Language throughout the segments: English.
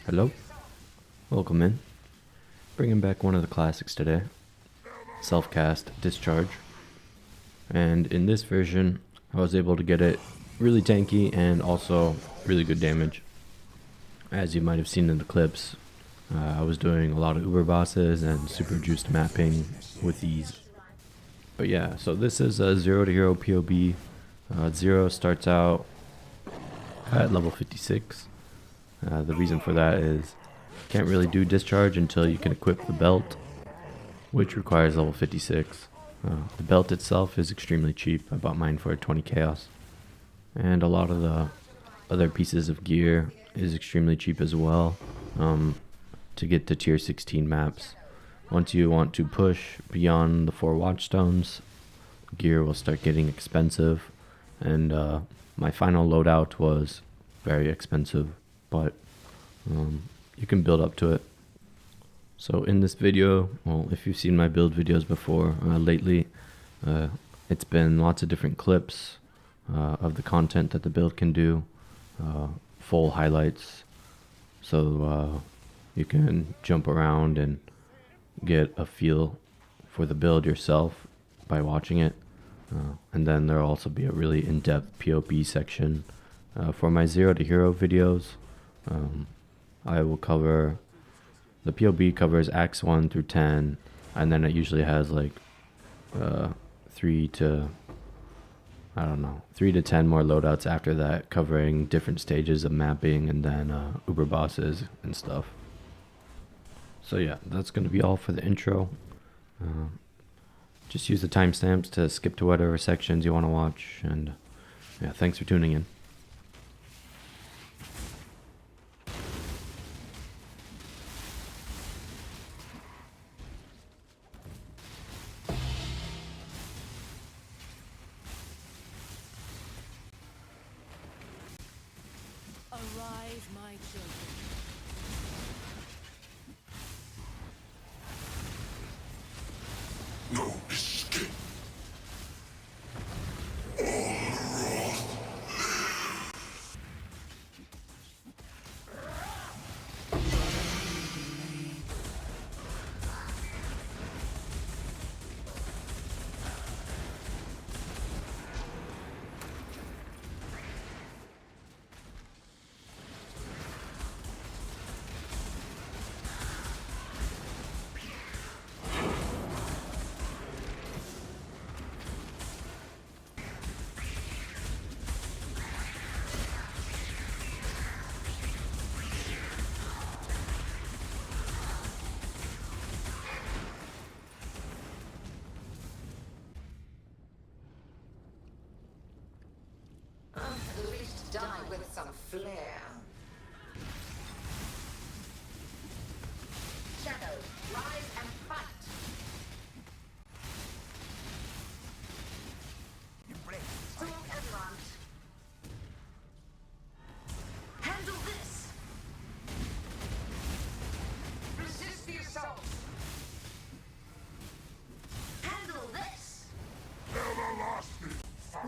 Hello, welcome in. Bringing back one of the classics today, self-cast Discharge. And in this version, I was able to get it really tanky and also really good damage. As you might have seen in the clips, I was doing a lot of uber bosses and super juiced mapping with ease. But yeah, so this is a 0 to hero POB. 0 starts out at level 56. The reason for that is you can't really do discharge until you can equip the belt, which requires level 56. The belt itself is extremely cheap. I bought mine for 20 chaos. And a lot of the other pieces of gear is extremely cheap as well to get to tier 16 maps. Once you want to push beyond the 4 watchstones, gear will start getting expensive. And my final loadout was very expensive, but you can build up to it. So in this video, well, if you've seen my build videos before lately, it's been lots of different clips of the content that the build can do, full highlights, so you can jump around and get a feel for the build yourself by watching it. And then there'll also be a really in-depth POB section for my 0 to hero videos. I will cover, the POB covers acts 1 through 10, and then it usually has like 3 to 10 more loadouts after that, covering different stages of mapping and then uber bosses and stuff. So yeah, that's going to be all for the intro. Just use the timestamps to skip to whatever sections you want to watch, and yeah, thanks for tuning in. Arise, my children. No escape. At least die with some flair. Shadow, rise and fight. You break. Storm everyone. Handle this. Resist the assault. Handle this. Everlasting.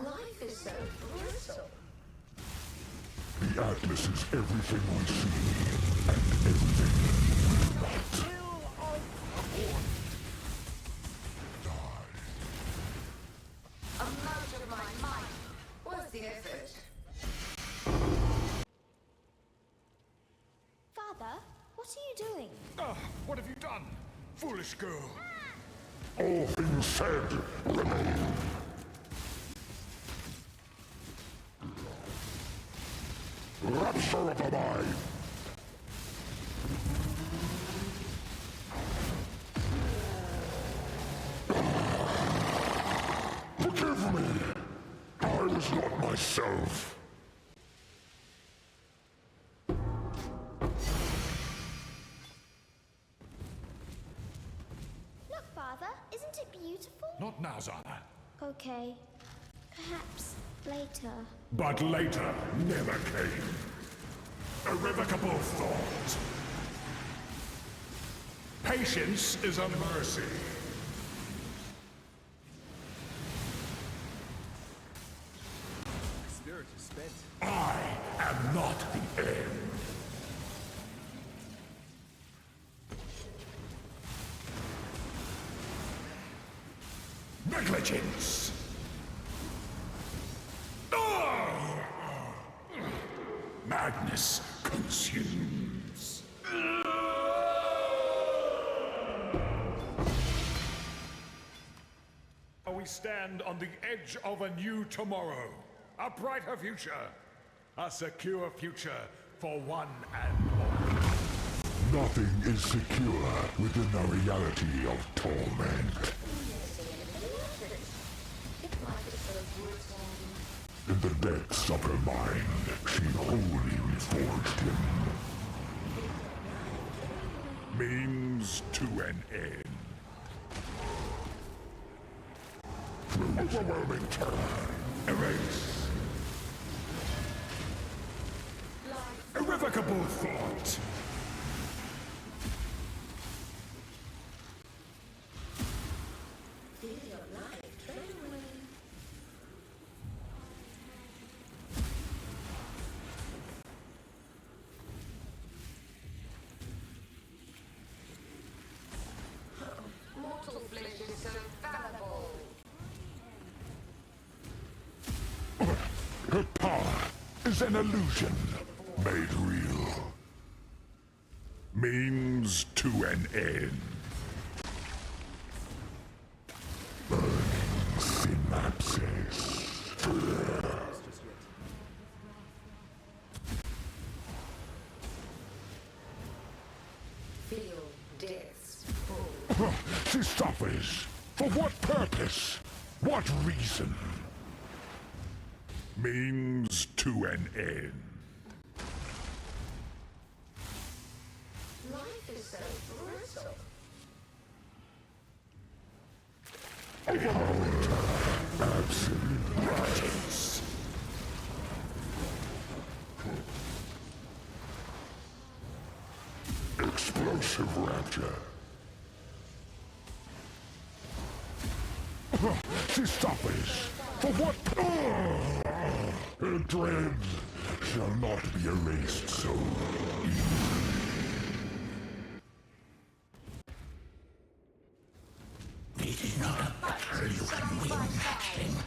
Life is so brutal. The Atlas is everything we see, and everything we want. Die. Amount of my might. Worth the effort. Father, what are you doing? What have you done, foolish girl? All things said remain. Rapture of the mind. Forgive me. I was not myself. Look, Father, isn't it beautiful? Not now, Zana. Okay, perhaps later. But later never came. Irrevocable thought. Patience is a mercy. Spirit is spent. I am not the end. Negligence! Madness consumes. We stand on the edge of a new tomorrow, a brighter future, a secure future for one and all. Nothing is secure within the reality of torment. In the depths of her mind, she wholly reforged him. Means to an end. Overwhelming terror. Erase. Irrevocable thought. Mortal flesh is so fallible. Her power is an illusion made real. Means to an end. Burning synapses. Feel death's pull. She suffers. For what purpose? What reason? Means to an end. Life is so brutal. Absolute Righteous. explosive rapture. She suffers. For what? Her dread shall not be erased so easily. It is not a battle you can win, hatchling.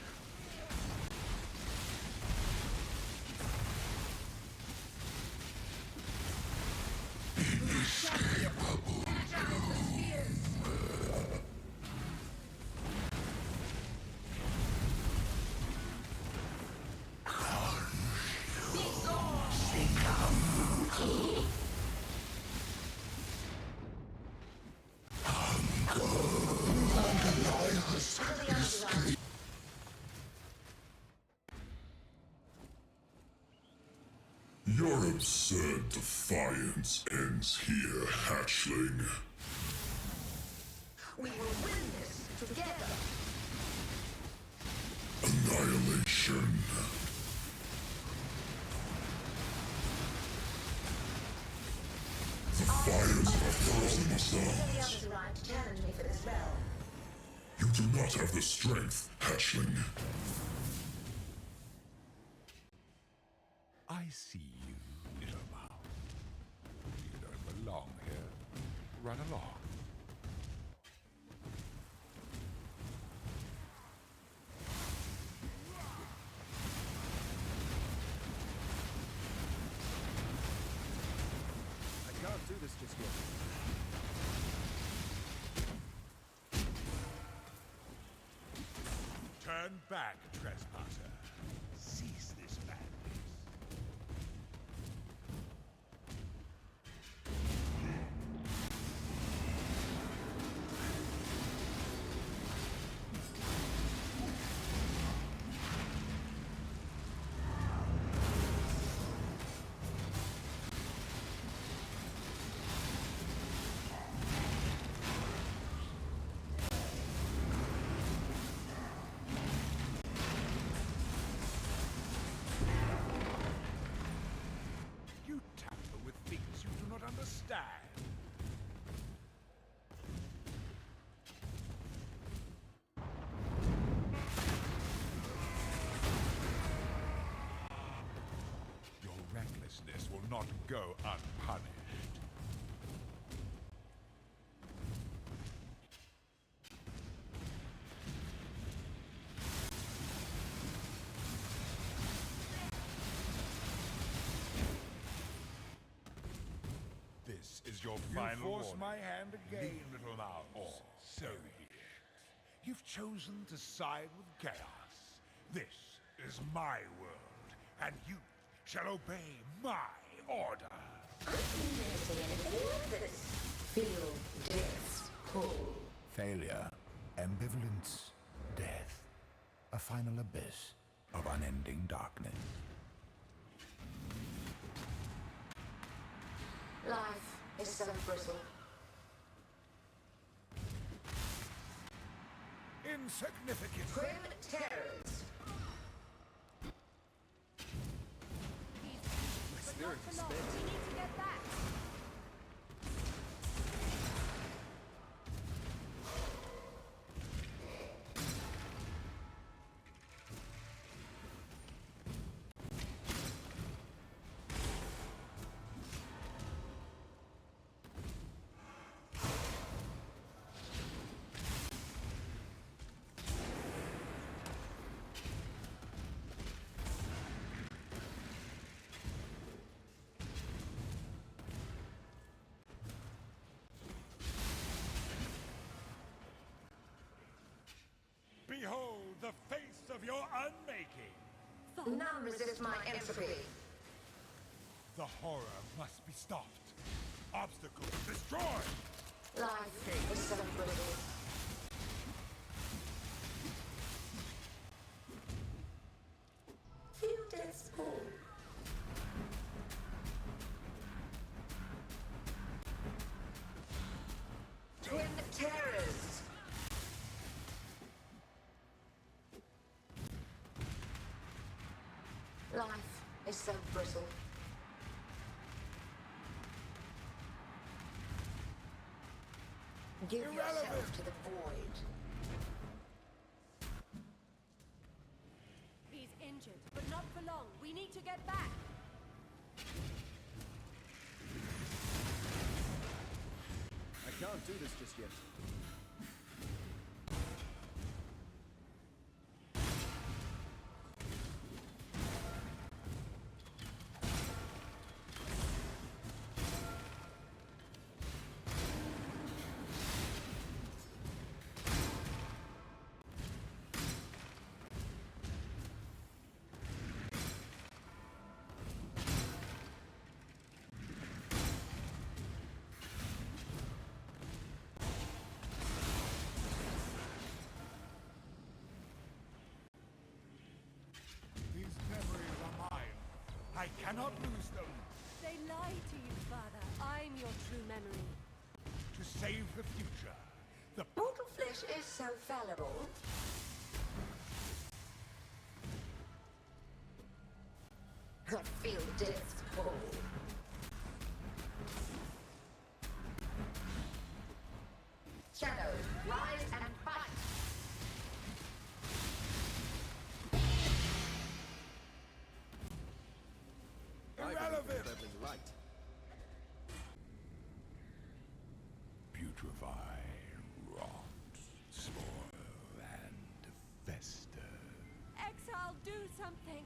Your absurd defiance ends here, hatchling. We will win this together. Annihilation. The fires of a thousand suns. Right to challenge me for this realm. You do not have the strength, hatchling. I see you, little mouse. You don't belong here. Run along. I can't do this just yet. Turn back, trespasser. Cease this madness. not go unpunished. This is your final force warning. my hand again, little mouse. or So be it. You've chosen to side with chaos. This is my world, and you shall obey my order. Feel death's pull. failure, ambivalence, death, a final abyss of unending darkness. Life is so brittle. Insignificant. Grim terrors. But not for long. We need to get back. Behold the face of your unmaking. None resist my entropy. The horror must be stopped. Obstacles destroyed. Life is so brittle. Feel death's pull. Twin terrors. Life is so brittle. Give yourself to the void. He's injured, but not for long. We need to get back. I can't do this just yet. These memories are mine. I cannot lose them. They lie to you, Father. I'm your true memory. To save the future, the Mortal flesh is so fallible. I feel death's pull. Shadows, rise and fight! I believe in traveling light. putrefy, rot, spoil, and fester. Exile, do something!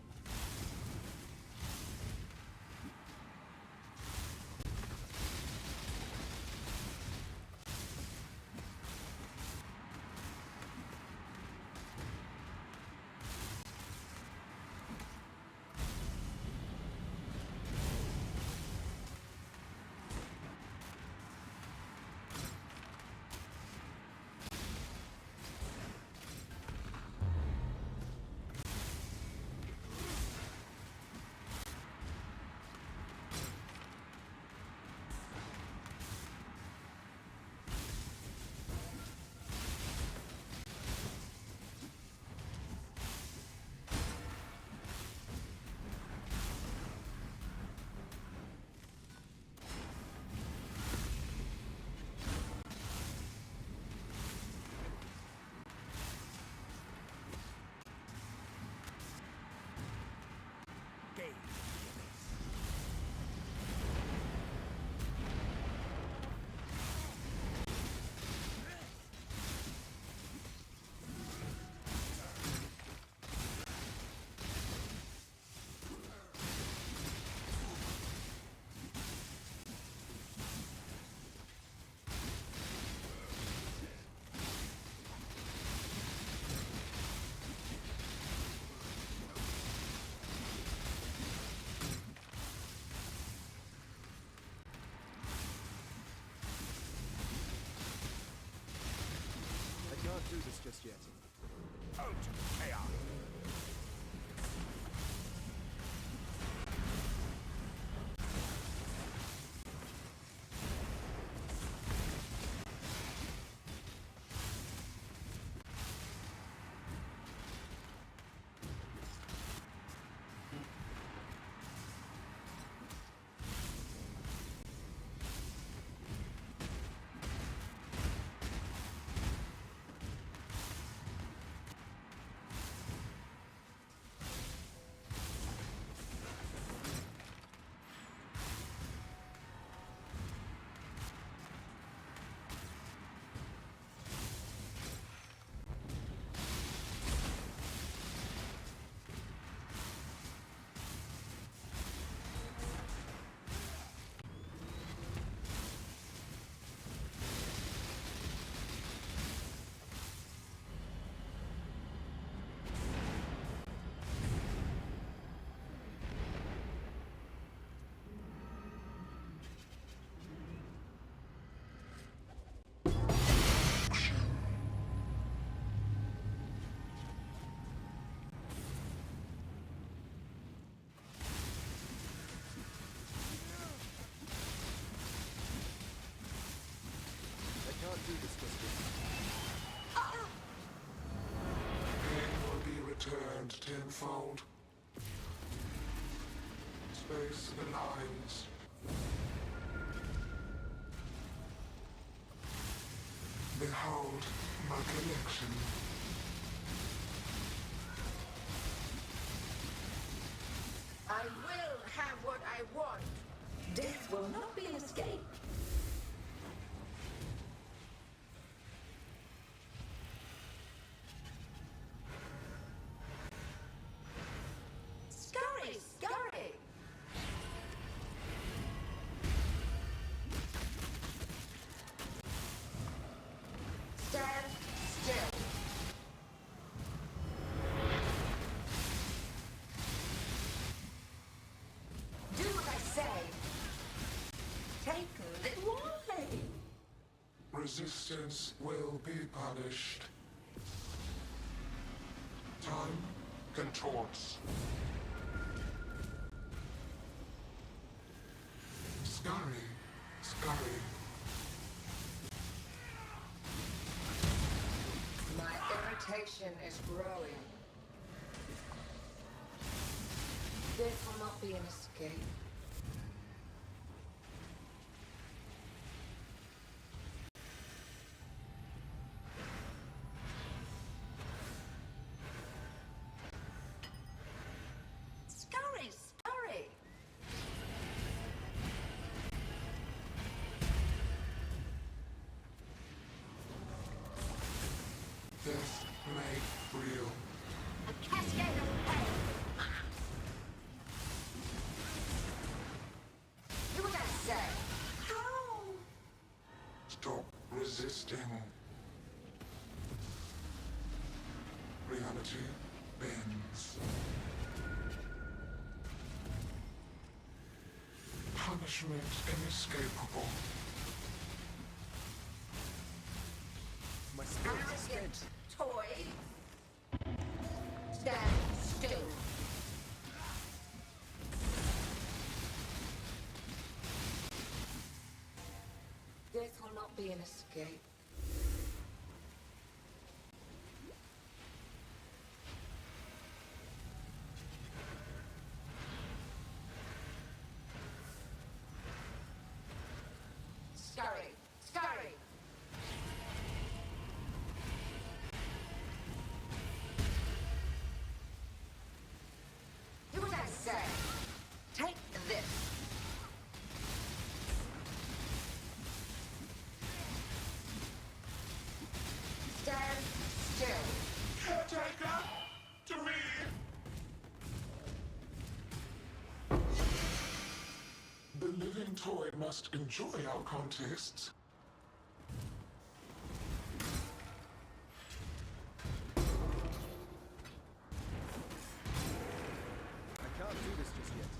just yet. Chaos. I can't do this just yet. Pain will be returned tenfold. Space aligns. Behold my collection. I will have what I want. Death will not be an escape. Scurry, scurry. Stand still. Do what I say. Take the why. Resistance will be punished. Time contorts. Scurry, scurry. My irritation is growing. This will not be an escape. Scurry, scurry. Death made real. A cascade of pain. Do what I say. How? Stop resisting. Reality bends. Punishment inescapable. My spirit is spent. Arrogant toy. Stand still. This will not be an escape. Scurry, scurry. Do what I say. Take this. Stand still. Caretaker, to me. The living toy must enjoy our contests. I can't do this just yet.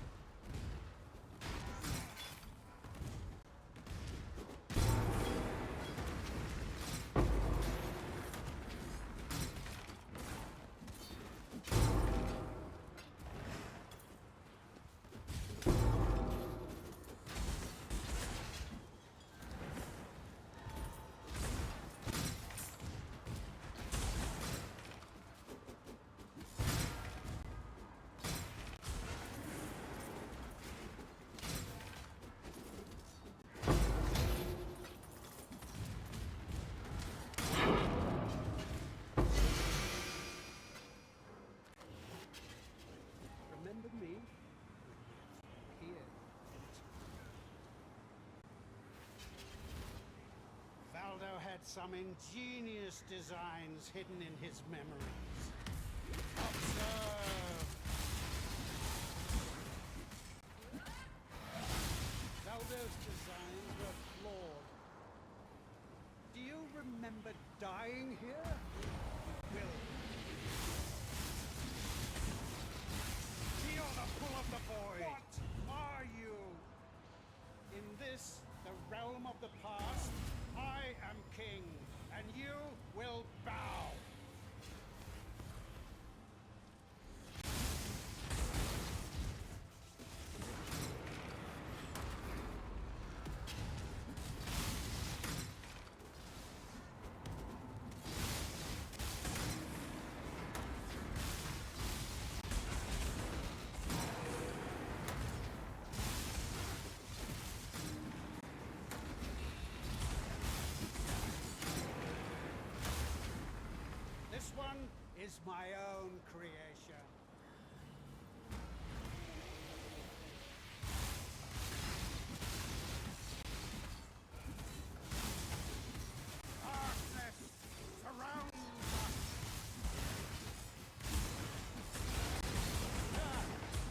some ingenious designs hidden in his memories. Observe! Though those designs were flawed, do you remember dying here? Will. Feel the pull of the void! What are you? In this, the realm of the past, I am king, and you will bow! This one is my own creation. Darkness surrounds us.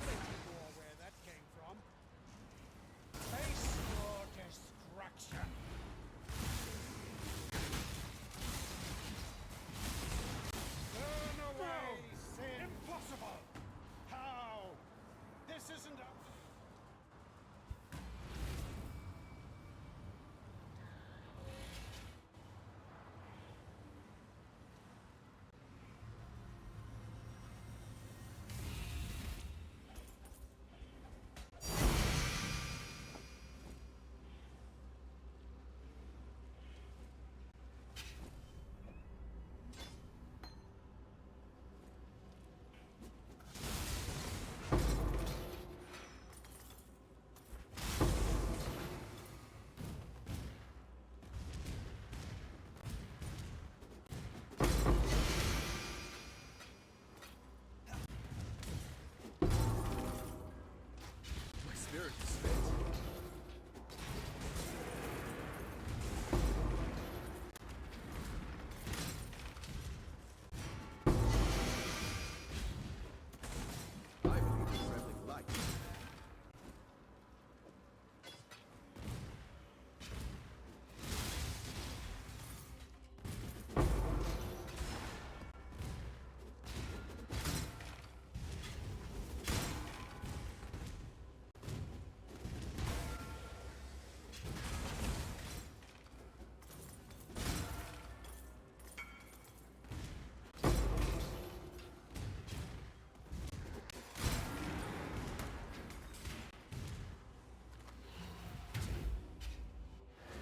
Think more where that came from. Face your destruction. Burn away, sin! Impossible! How? This isn't a... My spirit is fit. I believe in friendly light.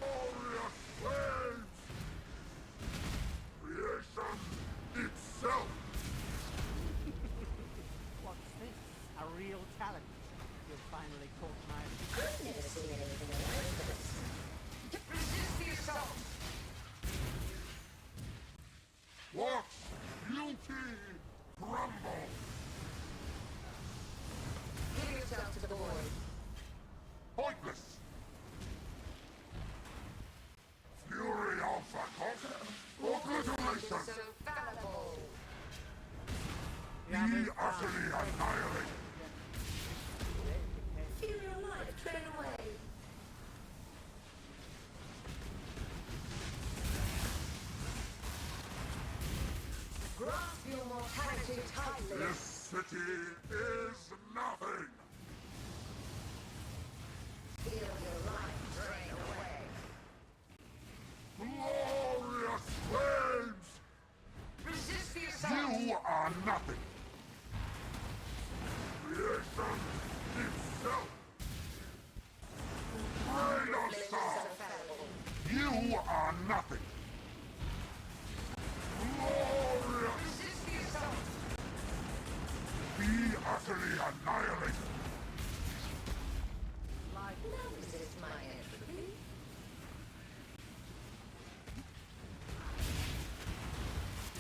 Glorious waves! Creation itself! What's this? A real talent? You finally caught my... I've never seen anything like this. Resist the assault! Watch beauty crumble! Give yourself to the void. Pointless! Fury Alpha Conquer! Obliteration! So fallible! Be utterly annihilated! Feel your life drain away. Grasp your mortality tightly. This city is nothing! Feel your life drain away. Glorious waves! Resist the assault! You are nothing! Creation itself! Great Flames star! are fallible. You are nothing! Glorious! Resist the assault! Be utterly annihilated! Now resist my entropy.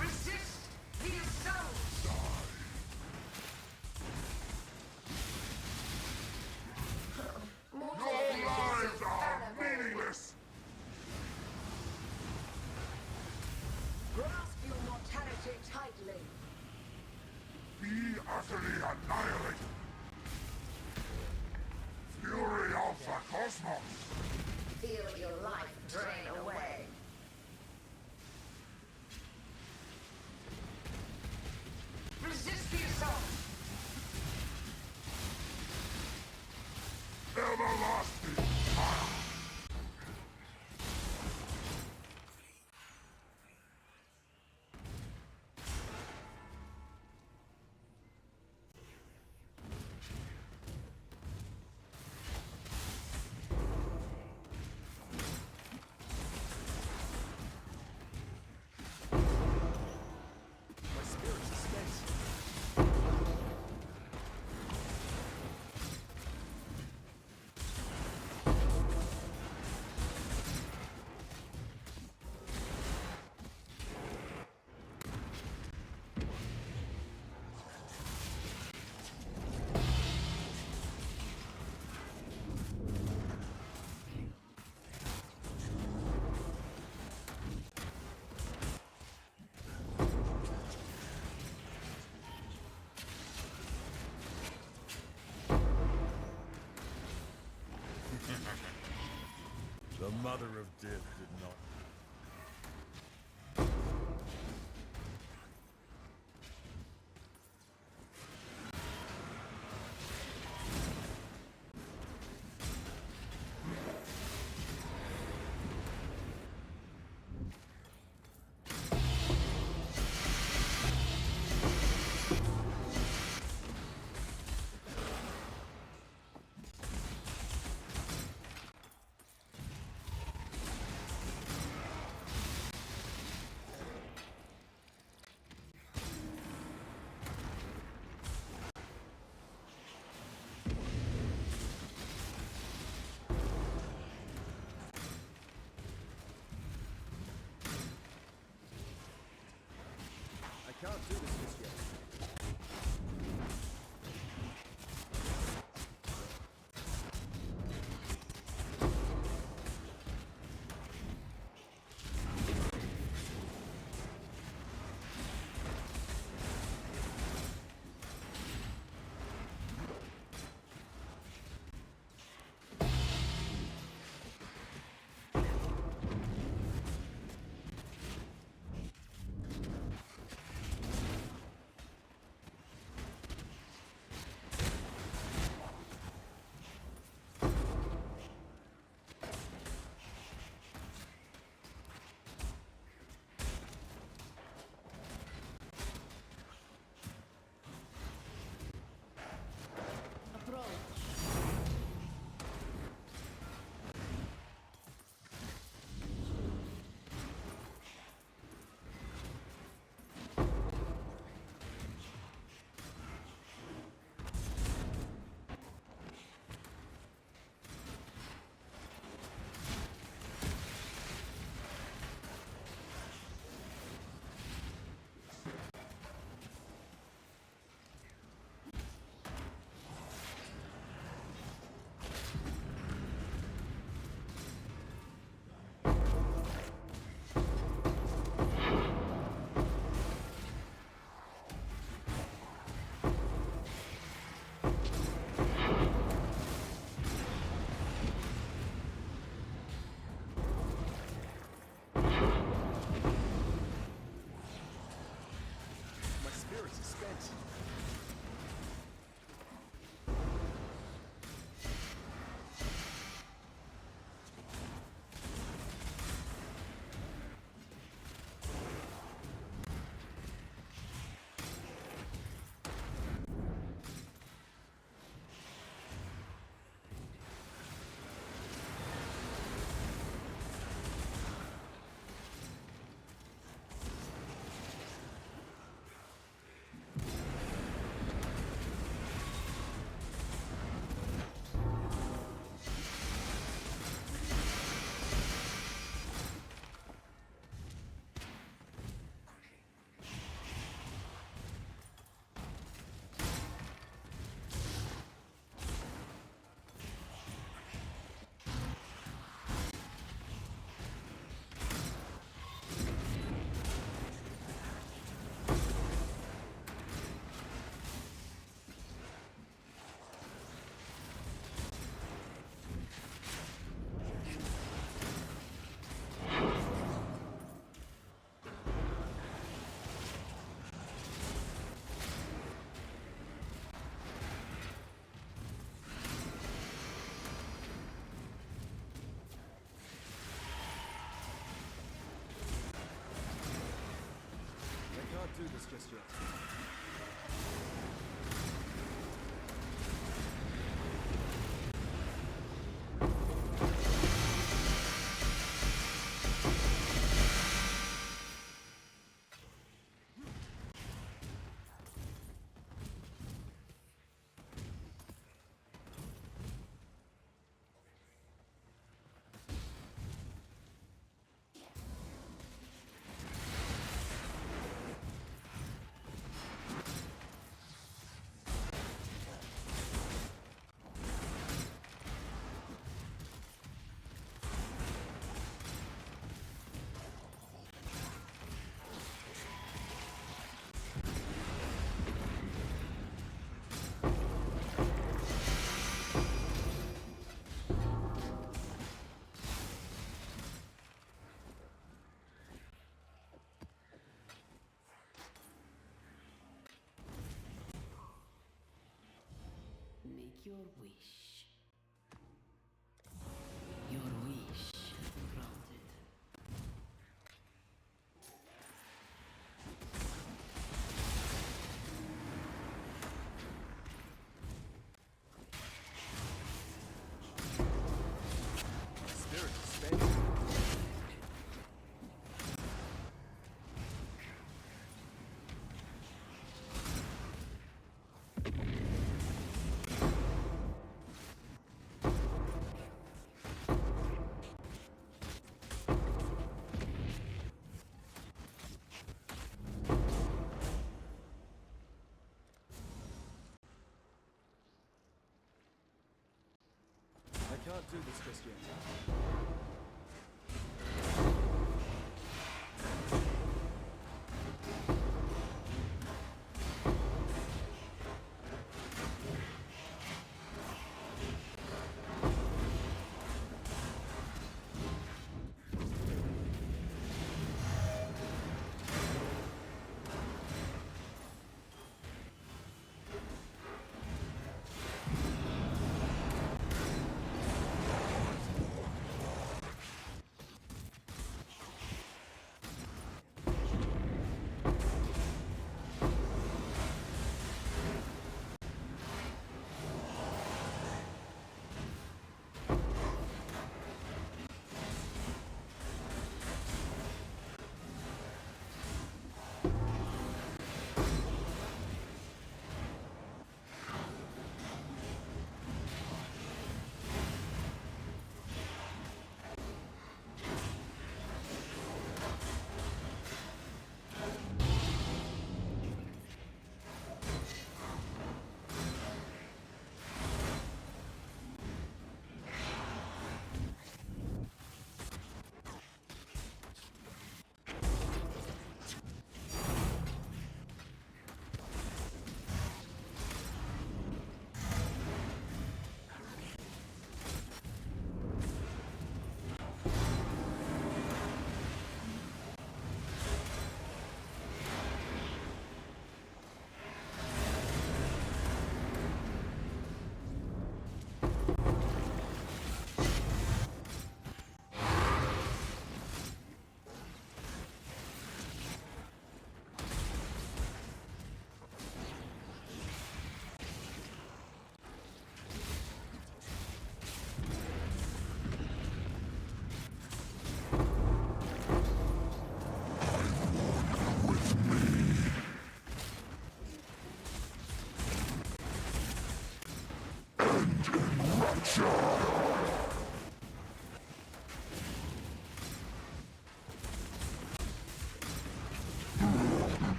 Resist the assault! Your lives are meaningless! mother of Div did not. I can't do this just yet. Do this just yet. your wish. Your wish granted. Spirit of space. I can't do this just yet.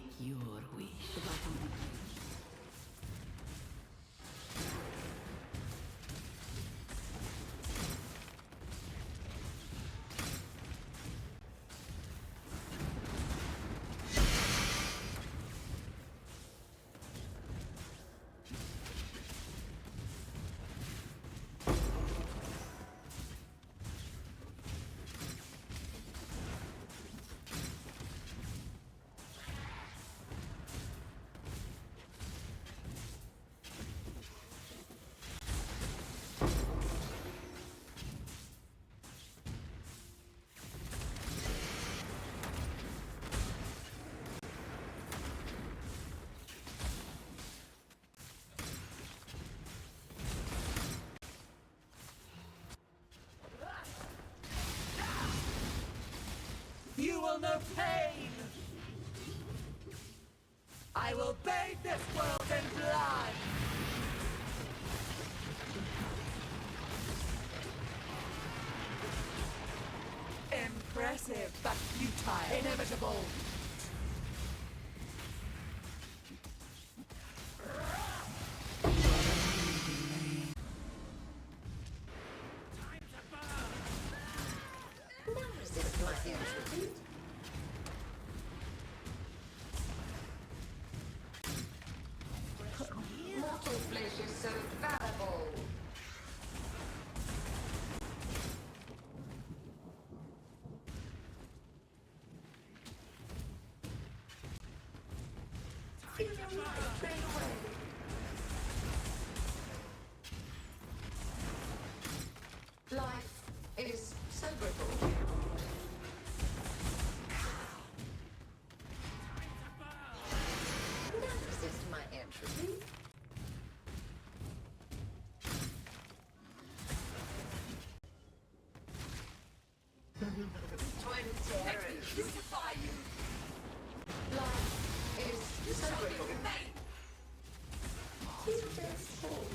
take your wish. You will know pain! I will bathe this world in blood! Impressive, but futile. Inevitable! Don't resist my entry. Mortal flesh is so fallible. Feel your life drain away. Life is so brittle. Don't resist my entropy. Twin terrors. Crucify you. Life is so brittle. Feel their soul.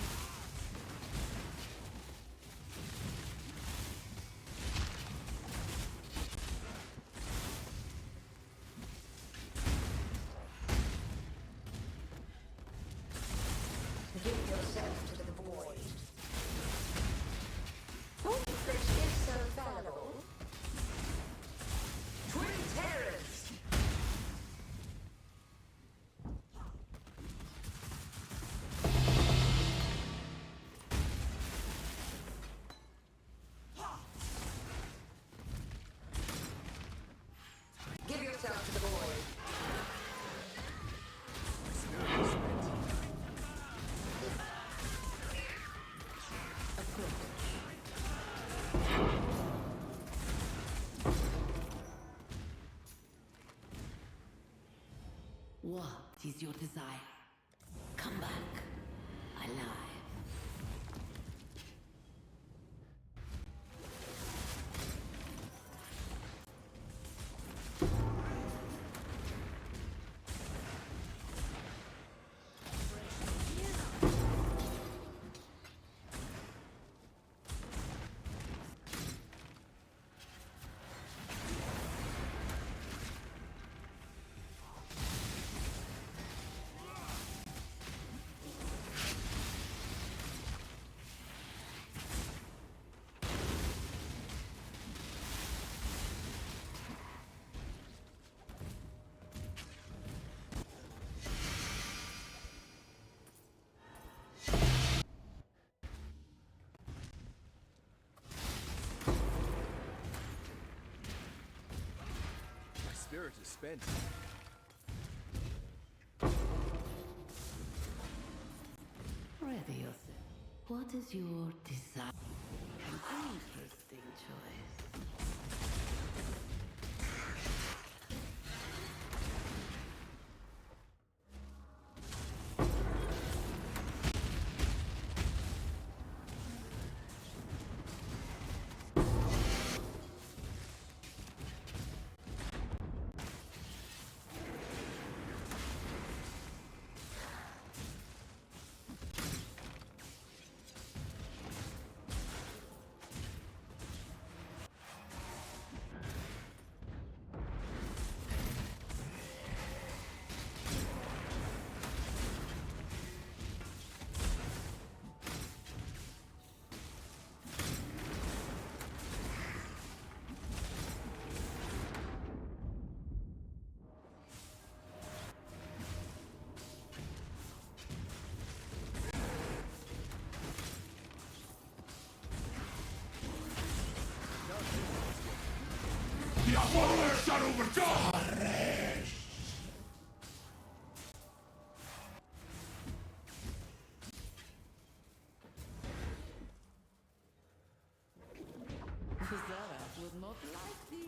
Give yourself to the void. Mortal flesh is so fallible. Twin terrors! Give yourself to the void. What is your desire? Come back, alive. Spirit is spent. Ready yourself. What is your desire? An interesting choice. not overdone! Zara would not like these.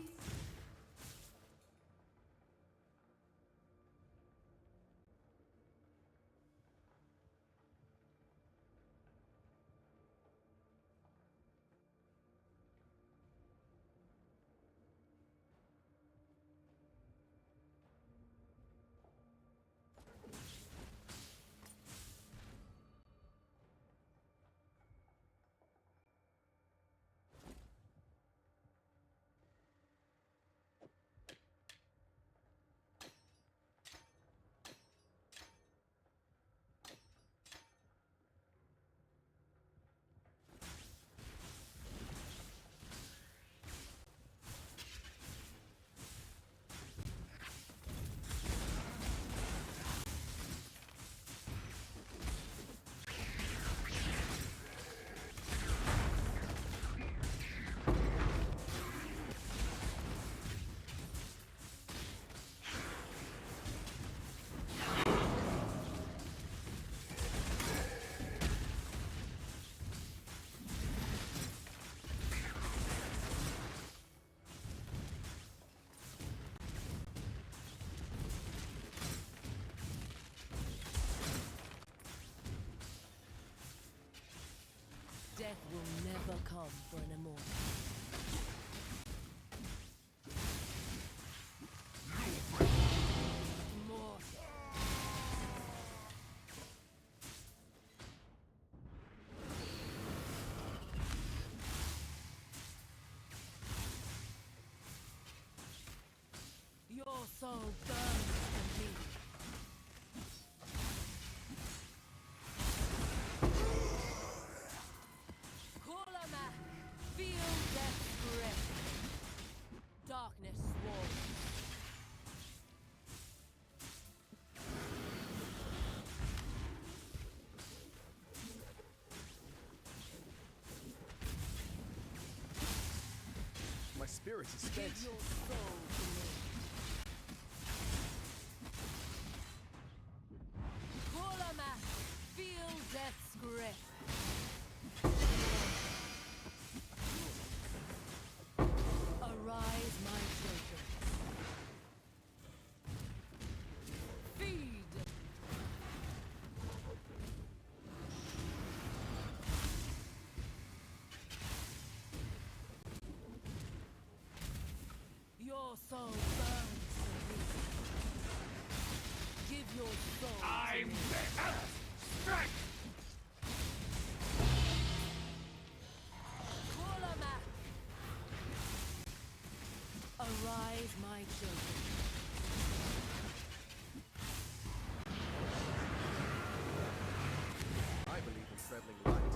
Death will never come for an immortal. Immortal. Your soul burns for me. Feel death's grip. Darkness swarms. My spirit is spent. Give your soul to me. Kulamak, feel death's grip. Arise, my children. Feed. Your soul burns for me. Give your soul to me. Strike! Kulamak. Arise, my children. I believe in traveling light.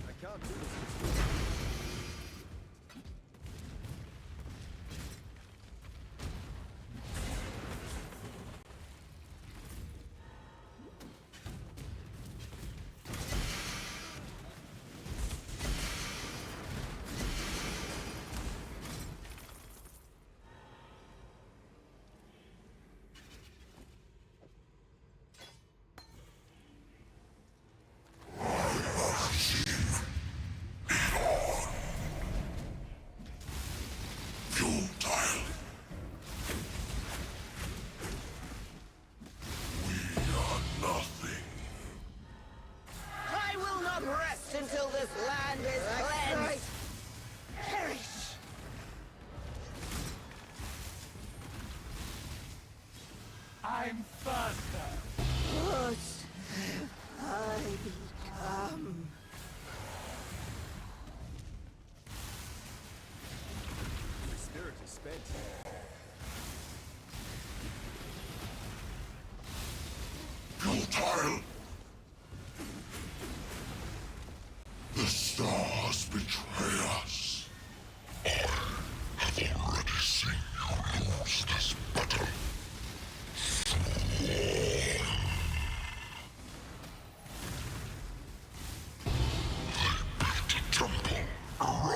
I can't do this. I will not rest until this land is cleansed. Perish. I'm faster. Push. No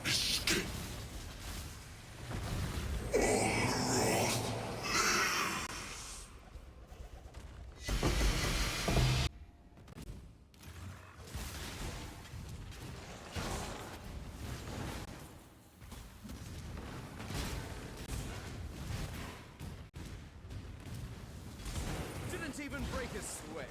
escape. Didn't even break a sweat.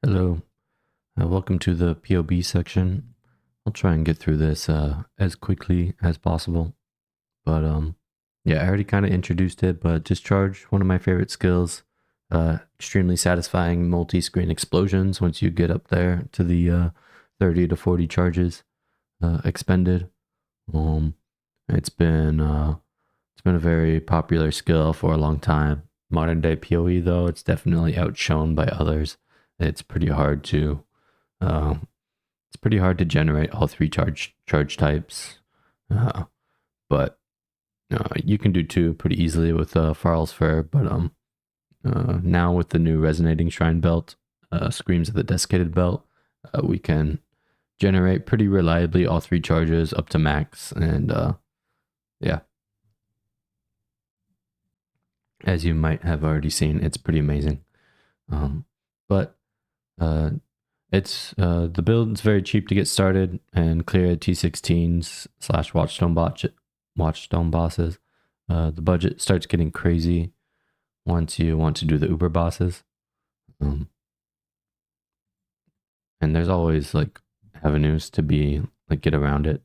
Hello, welcome to the POB section. I'll try and get through this as quickly as possible. But yeah, I already kind of introduced it, but Discharge, one of my favorite skills. Extremely satisfying multi-screen explosions once you get up there to the 30 to 40 charges expended. It's been a very popular skill for a long time. Modern day PoE though, it's definitely outshone by others. It's pretty hard to generate all three charge types, but you can do two pretty easily with Farl's Fur. But now with the new resonating shrine belt, Screams of the Desiccated belt, we can generate pretty reliably all three charges up to max, and yeah, as you might have already seen, it's pretty amazing. But it's the build's very cheap to get started and clear at T16s / watchstone bosses. The budget starts getting crazy once you want to do the Uber bosses. And there's always like avenues to be like get around it.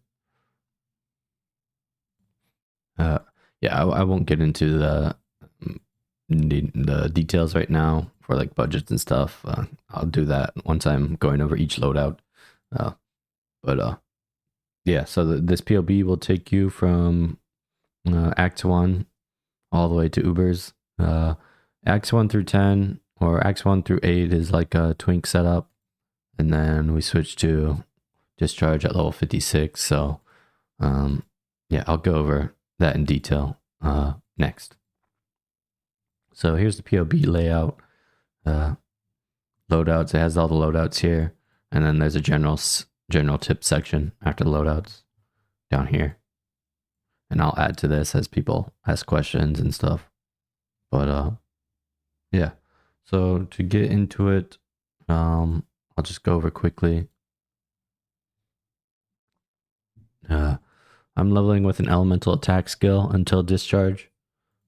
Yeah, I won't get into the details right now for like budgets and stuff. I'll do that once I'm going over each loadout. But yeah, so this POB will take you from Act 1 all the way to Ubers. Acts 1 through 10 or Acts 1 through 8 is like a twink setup, and then we switch to Discharge at level 56. So yeah, I'll go over that in detail next. So here's the POB layout. Loadouts, it has all the loadouts here, and then there's a general tip section after the loadouts down here. And I'll add to this as people ask questions and stuff. But yeah, so to get into it, I'll just go over quickly. I'm leveling with an elemental attack skill until Discharge,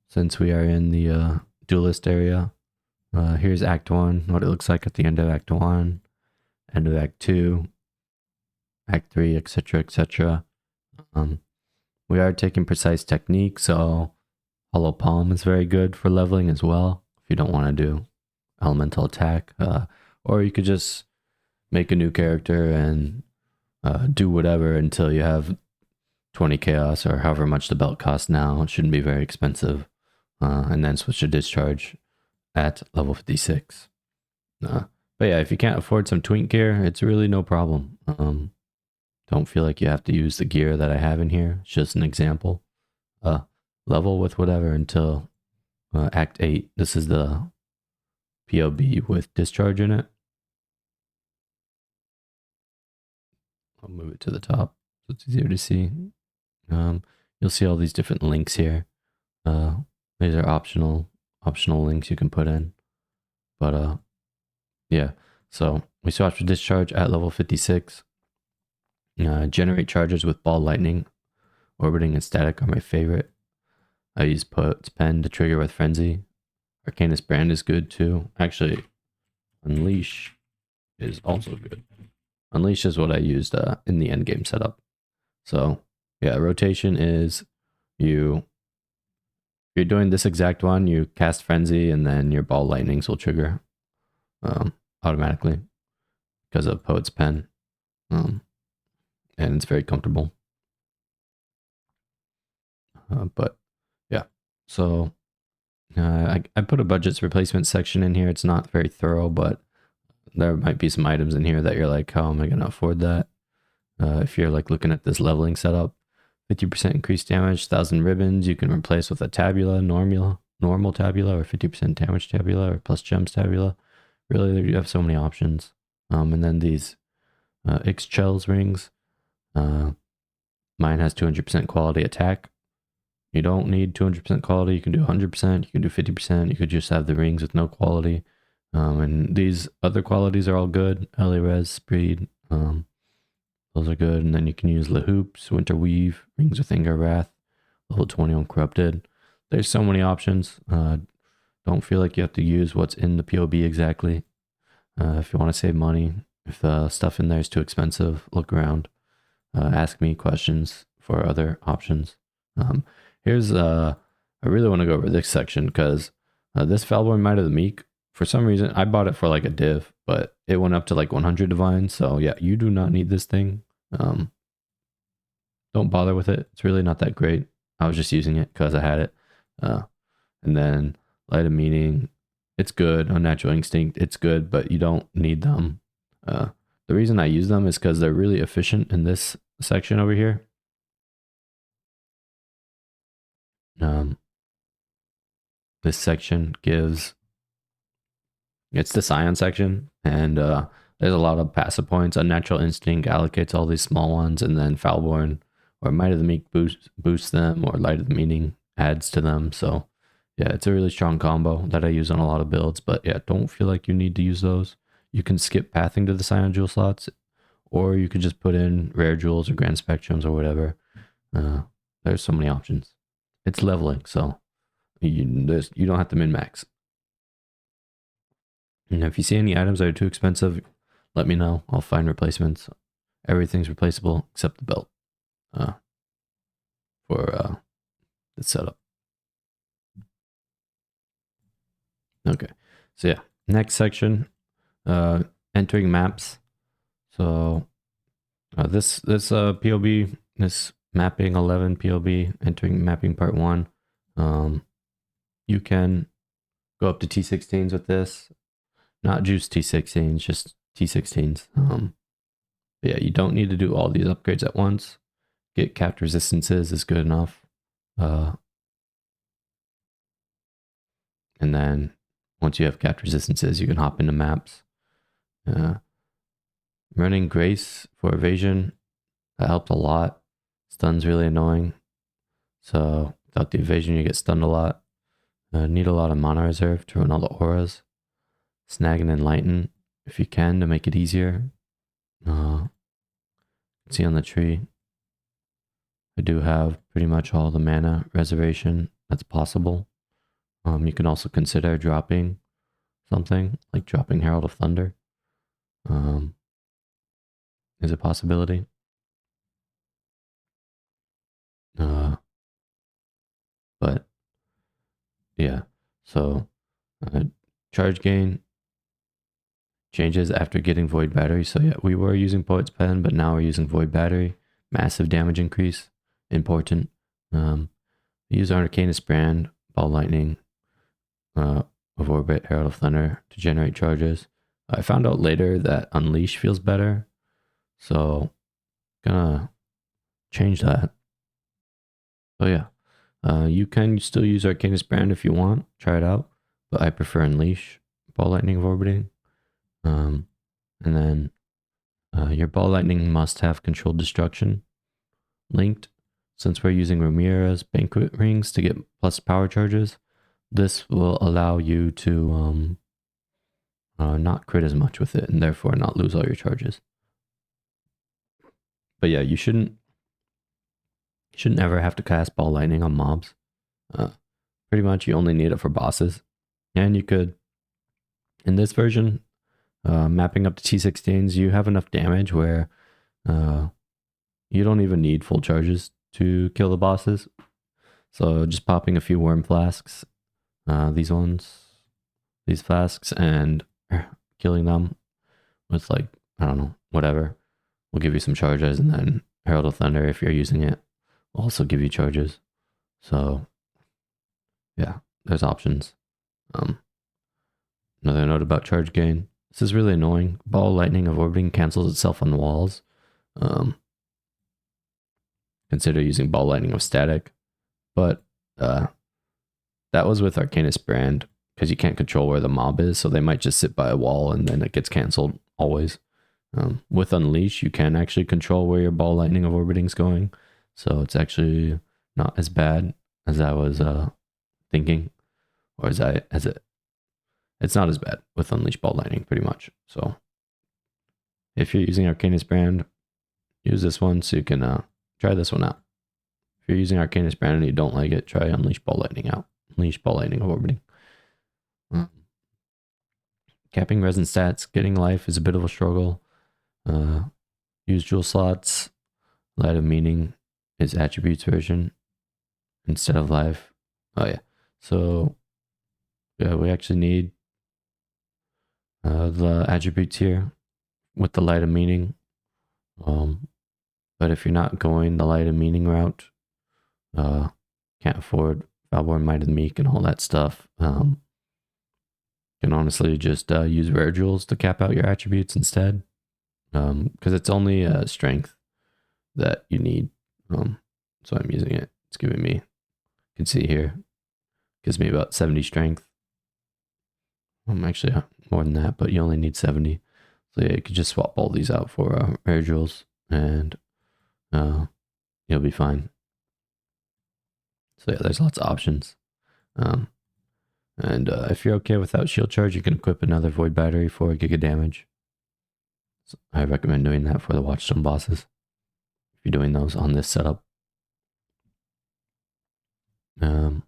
since we are in the duelist area. Here's Act 1, what it looks like at the end of Act 1, end of Act 2. Act 3, etc., etc. We are taking precise technique, so hollow palm is very good for leveling as well. If you don't want to do elemental attack, or you could just make a new character and do whatever until you have 20 chaos or however much the belt costs now. It shouldn't be very expensive, and then switch to discharge at level 56. But yeah, if you can't afford some twink gear, it's really no problem. Don't feel like you have to use the gear that I have in here. It's just an example. Level with whatever until Act 8. This is the POB with discharge in it. I'll move it to the top so it's easier to see. You'll see all these different links here. These are optional links you can put in. But yeah, so we switch for discharge at level 56. Generate charges with ball lightning. Orbiting and static are my favorite. I use Poet's Pen to trigger with frenzy. Arcanist Brand is good too. Actually, Unleash is also good. Unleash is what I used in the endgame setup. So yeah, rotation is you're doing this exact one, you cast frenzy and then your ball lightnings will trigger automatically because of Poet's Pen. And it's very comfortable. But yeah, so I put a budgets replacement section in here. It's not very thorough, but there might be some items in here that you're like, how am I going to afford that? If you're like looking at this leveling setup, 50% increased damage, 1,000 ribbons, you can replace with a tabula, normal tabula, or 50% damage tabula, or plus gems tabula. Really, you have so many options. And then these exarch rings. Mine has 200% quality attack. You don't need 200% quality. You can do 100%. You can do 50%. You could just have the rings with no quality. And these other qualities are all good. LA Res, Speed. Those are good. And then you can use La Hoops, Winter Weave, Rings with Anger Wrath, level 21 Corrupted. There's so many options. Don't feel like you have to use what's in the POB exactly. If you want to save money, if the stuff in there is too expensive, look around. Ask me questions for other options. Here's I really want to go over this section because this Falborn Might of the Meek, for some reason I bought it for like a div, but it went up to like 100 divine. So yeah, you do not need this thing. Don't bother with it. It's really not that great. I was just using it because I had it. And then Light of Meaning, it's good. Unnatural Instinct, it's good, but you don't need them. The reason I use them is because they're really efficient in this section over here. This section gives, it's the Scion section, and there's a lot of passive points. Unnatural Instinct allocates all these small ones, and then Falborn or Might of the Meek boosts them, or Light of the Meaning adds to them. So yeah, it's a really strong combo that I use on a lot of builds, but yeah, don't feel like you need to use those. You can skip pathing to the Scion Jewel slots, or you could just put in rare jewels or grand spectrums or whatever. There's so many options. It's leveling, so you don't have to min-max. And if you see any items that are too expensive, let me know. I'll find replacements. Everything's replaceable except the belt for the setup. Okay, so yeah, next section, entering maps. So this POB, this mapping 11 POB, entering mapping part 1. You can go up to T16s with this. Not juice T16s, just T16s. Yeah, you don't need to do all these upgrades at once. Get capped resistances is good enough. And then once you have capped resistances, you can hop into maps. Running Grace for evasion, that helped a lot. Stun's really annoying. So without the evasion, you get stunned a lot. Need a lot of mana reserve to run all the auras. Snag and Enlighten if you can to make it easier. See on the tree, I do have pretty much all the mana reservation that's possible. You can also consider dropping something, like dropping Herald of Thunder. Is a possibility. But yeah, so charge gain changes after getting void battery. So yeah, we were using poet's pen, but now we're using void battery. Massive damage increase, important. Use Arcanist brand, ball lightning, of orbit, herald of thunder to generate charges. I found out later that unleash feels better, so gonna change that. So yeah, you can still use Arcanist brand if you want. Try it out, but I prefer unleash, ball lightning of orbiting. And then your ball lightning must have controlled destruction linked. Since we're using Ramira's banquet rings to get plus power charges, this will allow you to not crit as much with it and therefore not lose all your charges. But yeah, you shouldn't ever have to cast ball lightning on mobs. Pretty much you only need it for bosses. And you could, in this version, mapping up to T16s, you have enough damage where you don't even need full charges to kill the bosses. So just popping a few worm flasks, these flasks, and killing them with like, I don't know, whatever, will give you some charges. And then Herald of Thunder, if you're using it, will also give you charges. So yeah, there's options. Another note about charge gain. This is really annoying. Ball lightning of orbiting cancels itself on walls. Consider using ball lightning of static. But that was with Arcanist brand, because you can't control where the mob is, so they might just sit by a wall and then it gets canceled always. With Unleash, you can actually control where your ball lightning of orbiting is going, so it's actually not as bad as I was thinking, or it's not as bad with Unleash ball lightning, pretty much. So if you're using Arcanist brand, use this one so you can try this one out. If you're using Arcanist brand and you don't like it, try Unleash ball lightning out. Unleash ball lightning of orbiting. Capping resin stats, getting life is a bit of a struggle. Use jewel slots. Light of meaning is attributes version instead of life. Oh yeah. So yeah, we actually need the attributes here with the light of meaning. But if you're not going the light of meaning route, can't afford Valborn Might of the Meek and all that stuff, can honestly just use rare jewels to cap out your attributes instead, because it's only strength that you need. So I'm using it. It's giving me, you can see here, gives me about 70 strength. Actually more than that, but you only need 70. So yeah, you could just swap all these out for rare jewels and you'll be fine. So yeah, there's lots of options. And if you're okay without shield charge, you can equip another void battery for 1 giga damage. So I recommend doing that for the watchstone bosses, if you're doing those on this setup. I'm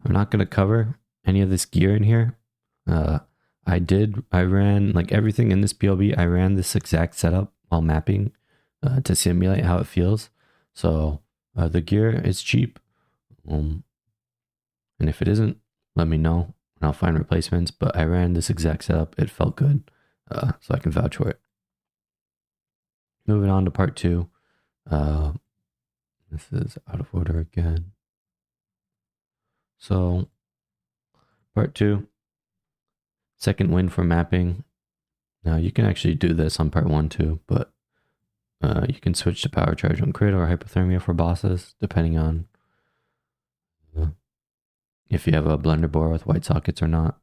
not going to cover any of this gear in here. I ran like everything in this PLB. I ran this exact setup while mapping to simulate how it feels. So the gear is cheap. And if it isn't, let me know and I'll find replacements. But I ran this exact setup. It felt good. So I can vouch for it. Moving on to part 2. This is out of order again. So part 2, second win for mapping. Now you can actually do this on part 1 too, but you can switch to power charge on crit or hypothermia for bosses, depending on if you have a blender bore with white sockets or not.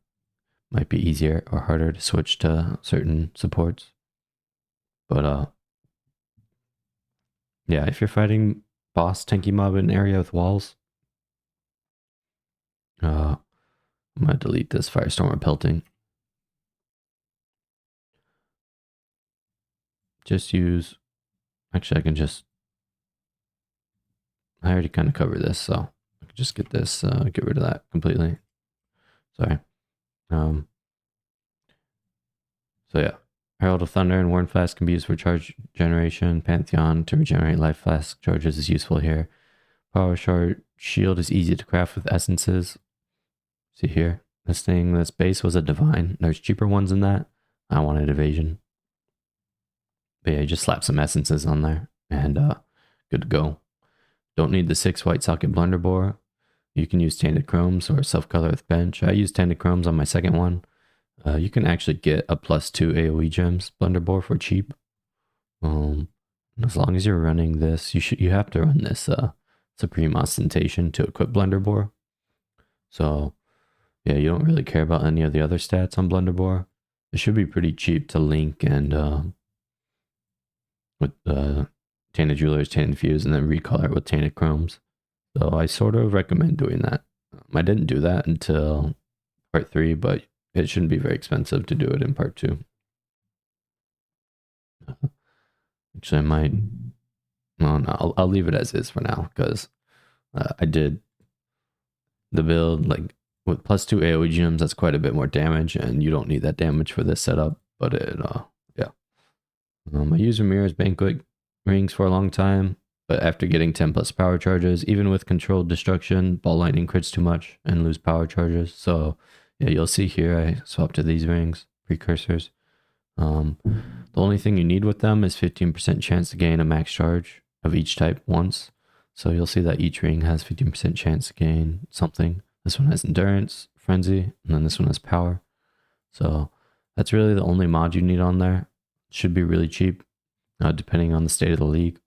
Might be easier or harder to switch to certain supports. But yeah, if you're fighting boss tanky mob in an area with walls, I'm gonna delete this firestorm or pelting. Just use, actually I already kind of covered this, so I can just get this, get rid of that completely. Sorry. So yeah, Herald of Thunder and Warn Flask can be used for charge generation. Pantheon to regenerate life flask charges is useful here. Power shard shield is easy to craft with essences. See here, this base was a divine. There's cheaper ones than that. I wanted evasion. But yeah, you just slap some essences on there and good to go. Don't need the 6 white socket blunderbore. You can use tainted chromes or self-color with bench. I use tainted chromes on my second one. You can actually get a +2 AoE gems blunderbore for cheap. As long as you're running this, you have to run this Supreme Ostentation to equip blunderbore. So yeah, you don't really care about any of the other stats on blunderbore. It should be pretty cheap to link and with tainted jewelers, tainted fuse, and then recolor it with tainted chromes. So I sort of recommend doing that. I didn't do that until part 3, but it shouldn't be very expensive to do it in part 2. Actually, I might. No, I'll leave it as is for now because I did the build like with +2 AoE gems. That's quite a bit more damage, and you don't need that damage for this setup. But yeah. I used Ramirez Banquet rings for a long time, but after getting 10+ power charges, even with controlled destruction, ball lightning crits too much and lose power charges. So yeah, you'll see here I swapped to these rings, precursors. The only thing you need with them is 15% chance to gain a max charge of each type once. So you'll see that each ring has 15% chance to gain something. This one has endurance, frenzy, and then this one has power. So that's really the only mod you need on there. It should be really cheap, depending on the state of the league.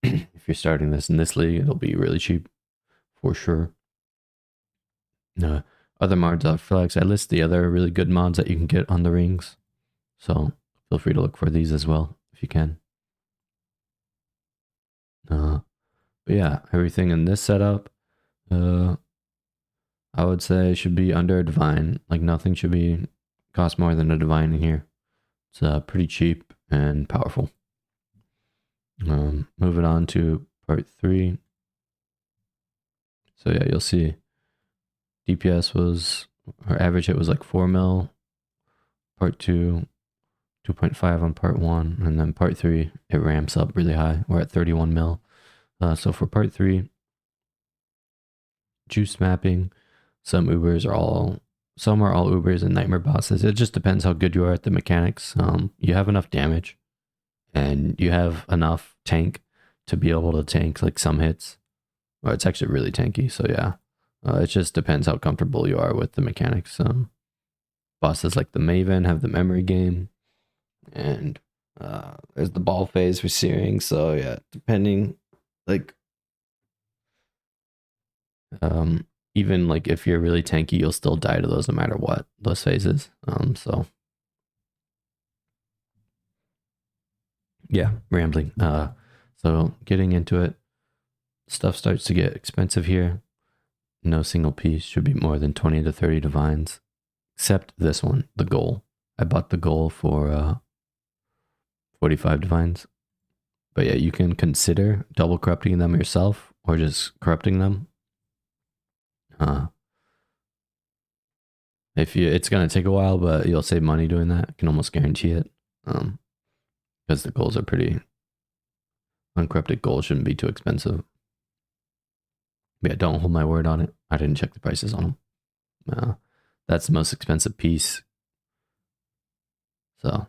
If you're starting this in this league, it'll be really cheap for sure. Other mods are flex. I list the other really good mods that you can get on the rings. So feel free to look for these as well if you can. But yeah, everything in this setup, I would say should be under a divine. Like nothing should be cost more than a divine in here. It's pretty cheap and powerful. Moving on to part 3. So yeah, you'll see DPS was, our average hit was like 4 mil. Part 2, 2.5 on part 1, and then part 3 it ramps up really high. We're at 31 mil. So for part 3, juice mapping, some are all Ubers and nightmare bosses. It just depends how good you are at the mechanics. You have enough damage and you have enough tank to be able to tank like some hits. Well, it's actually really tanky, so yeah. It just depends how comfortable you are with the mechanics. Bosses like the Maven have the memory game, and there's the ball phase for searing. So yeah, depending, like, even like if you're really tanky, you'll still die to those no matter what, those phases. So yeah, rambling. So getting into it, stuff starts to get expensive here. No single piece should be more than 20 to 30 divines, except this one, the goal. I bought the goal for 45 divines. But yeah, you can consider double corrupting them yourself or just corrupting them. It's gonna take a while, but you'll save money doing that. I can almost guarantee it. Because the goals are pretty uncorrupted goals shouldn't be too expensive. Yeah, don't hold my word on it. I didn't check the prices on them. That's the most expensive piece. So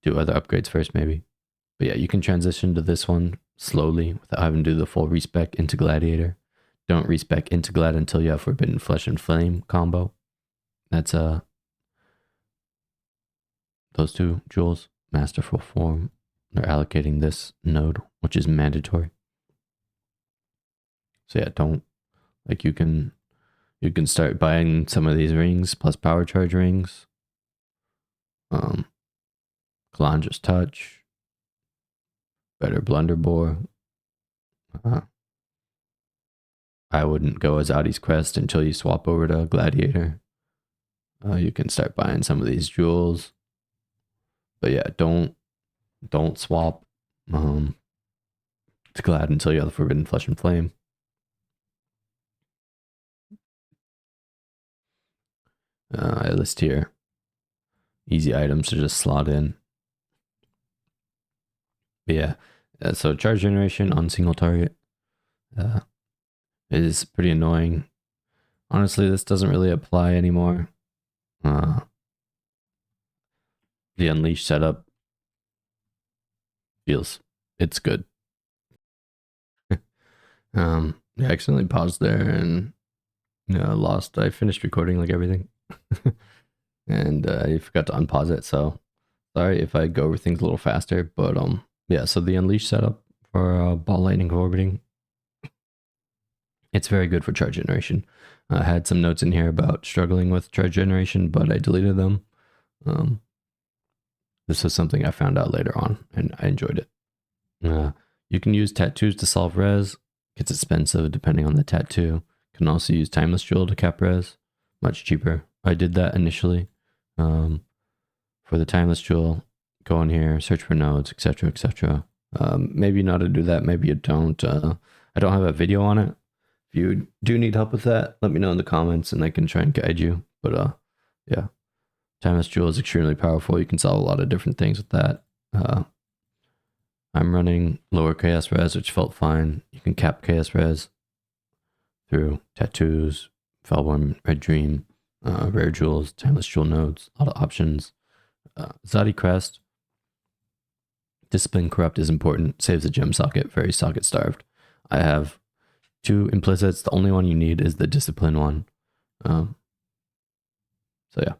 do other upgrades first, maybe. But yeah, you can transition to this one slowly without having to do the full respec into Gladiator. Don't respec into Glad until you have Forbidden Flesh and Flame combo. That's those two jewels, Masterful Form. They're allocating this node, which is mandatory. So yeah, don't, like, you can start buying some of these rings plus power charge rings. Kalandra's Touch, better Blunderbore. I wouldn't go as Adi's Quest until you swap over to Gladiator. You can start buying some of these jewels. But yeah, don't swap to Glad until you have the Forbidden Flesh and Flame. I list here easy items to just slot in. But yeah, So charge generation on single target is pretty annoying. Honestly, this doesn't really apply anymore. The unleash setup it's good. I accidentally paused there and lost. I finished recording like everything, and I forgot to unpause it. So sorry if I go over things a little faster. But yeah. So the unleash setup for ball lightning orbiting, it's very good for charge generation. I had some notes in here about struggling with charge generation, but I deleted them. This was something I found out later on, and I enjoyed it. You can use tattoos to solve res. Gets expensive depending on the tattoo. Can also use timeless jewel to cap res. Much cheaper. I did that initially. For the timeless jewel, go in here, search for nodes, etc., etc. Maybe you know how to do that. Maybe you don't. I don't have a video on it. If you do need help with that, let me know in the comments and I can try and guide you. But yeah, timeless jewel is extremely powerful. You can solve a lot of different things with that. I'm running lower chaos res, which felt fine. You can cap chaos res through tattoos, Felborn, Red Dream, rare jewels, timeless jewel nodes, a lot of options. Zadi crest, discipline corrupt is important. Saves the gem socket, very socket starved. I have 2 implicits. The only one you need is the discipline one. So yeah,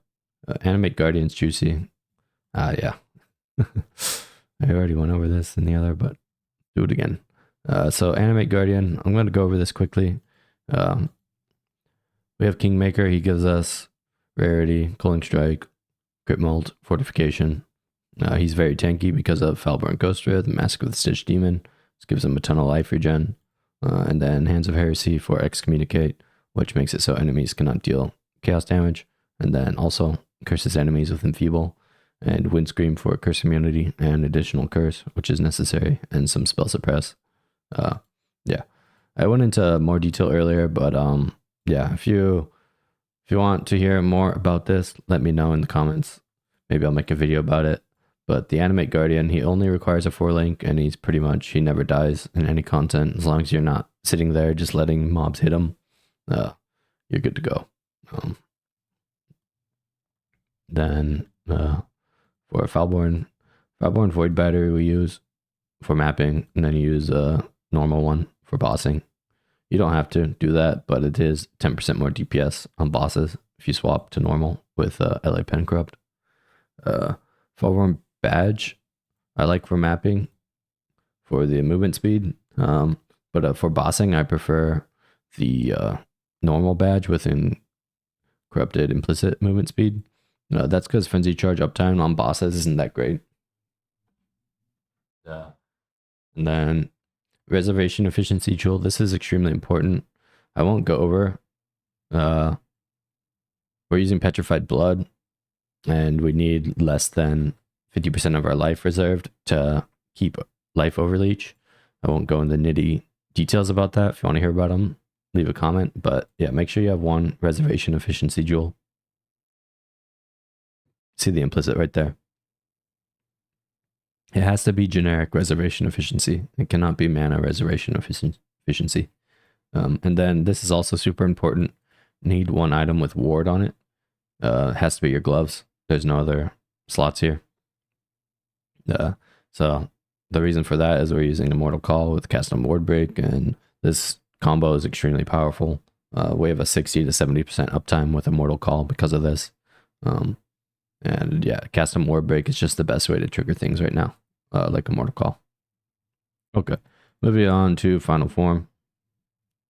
animate guardian's juicy. Yeah. I already went over this in the other, but do it again. So animate guardian, I'm going to go over this quickly. We have Kingmaker. He gives us rarity, culling strike, crit mold, fortification. He's very tanky because of Falborn Ghost Wraith, Mask of the Stitch Demon. This gives him a ton of life regen. And then Hands of Heresy for excommunicate, which makes it so enemies cannot deal chaos damage. And then also curses enemies with enfeeble. And Windscream for curse immunity and additional curse, which is necessary, and some spell suppress. Yeah, I went into more detail earlier, but yeah, if you want to hear more about this, let me know in the comments. Maybe I'll make a video about it. But the Animate Guardian, he only requires a 4-link, and he never dies in any content as long as you're not sitting there just letting mobs hit him. You're good to go. Then for Falborn Void Battery we use for mapping, and then you use a normal one for bossing. You don't have to do that, but it is 10% more DPS on bosses if you swap to normal with LA Pen Corrupt. Falborn Badge I like for mapping for the movement speed, but for bossing I prefer the normal badge with corrupted implicit movement speed. That's because Frenzy Charge uptime on bosses isn't that great. Yeah. And then Reservation Efficiency Jewel. This is extremely important. I won't go over. We're using Petrified Blood, and we need less than 50% of our life reserved to keep life overleach. I won't go into nitty details about that. If you want to hear about them, leave a comment. But yeah, make sure you have 1 Reservation Efficiency Jewel. See the implicit right there. It has to be generic reservation efficiency. It cannot be mana reservation efficiency. And then this is also super important. Need 1 item with ward on it. It has to be your gloves. There's no other slots here. So the reason for that is we're using Immortal Call with cast on ward break, and this combo is extremely powerful. We have a 60 to 70% uptime with Immortal Call because of this. And yeah, cast on ward break is just the best way to trigger things right now, like Immortal Call. Okay, moving on to Final Form.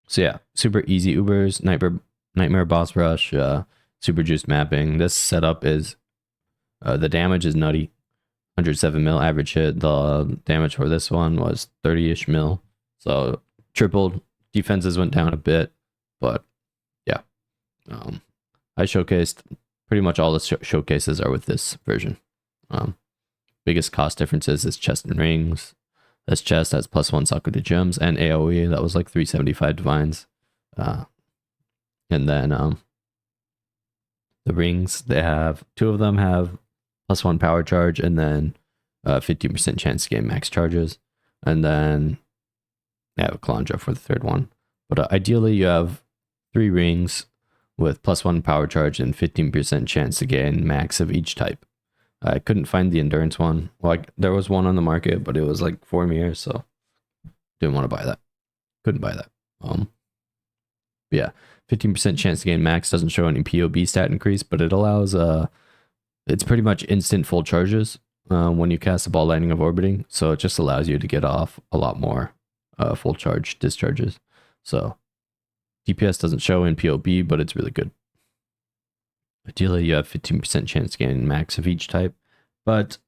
So yeah, super easy Ubers, Nightmare Boss Rush, super juiced mapping. This setup is, the damage is nutty. 107 mil average hit. The damage for this one was 30-ish mil. So tripled. Defenses went down a bit, but yeah. I showcased pretty much all the showcases are with this version. Biggest cost differences is chest and rings. This chest has +1 Saku to gems and AoE. That was like 375 divines. And then the rings, they have 2 of them have +1 power charge, and then 50% chance to gain max charges. and then I have a Kalandra for the third one. But ideally, you have 3 rings with +1 power charge and 15% chance to gain max of each type. I couldn't find the endurance one. Well, there was one on the market, but it was like 4 mirrors, so didn't want to buy that. Couldn't buy that. Yeah, 15% chance to gain max doesn't show any POB stat increase, but it allows it's pretty much instant full charges when you cast a ball lightning of orbiting, so it just allows you to get off a lot more full charge discharges. So DPS doesn't show in POB, but it's really good. Ideally, you have 15% chance to gain max of each type, but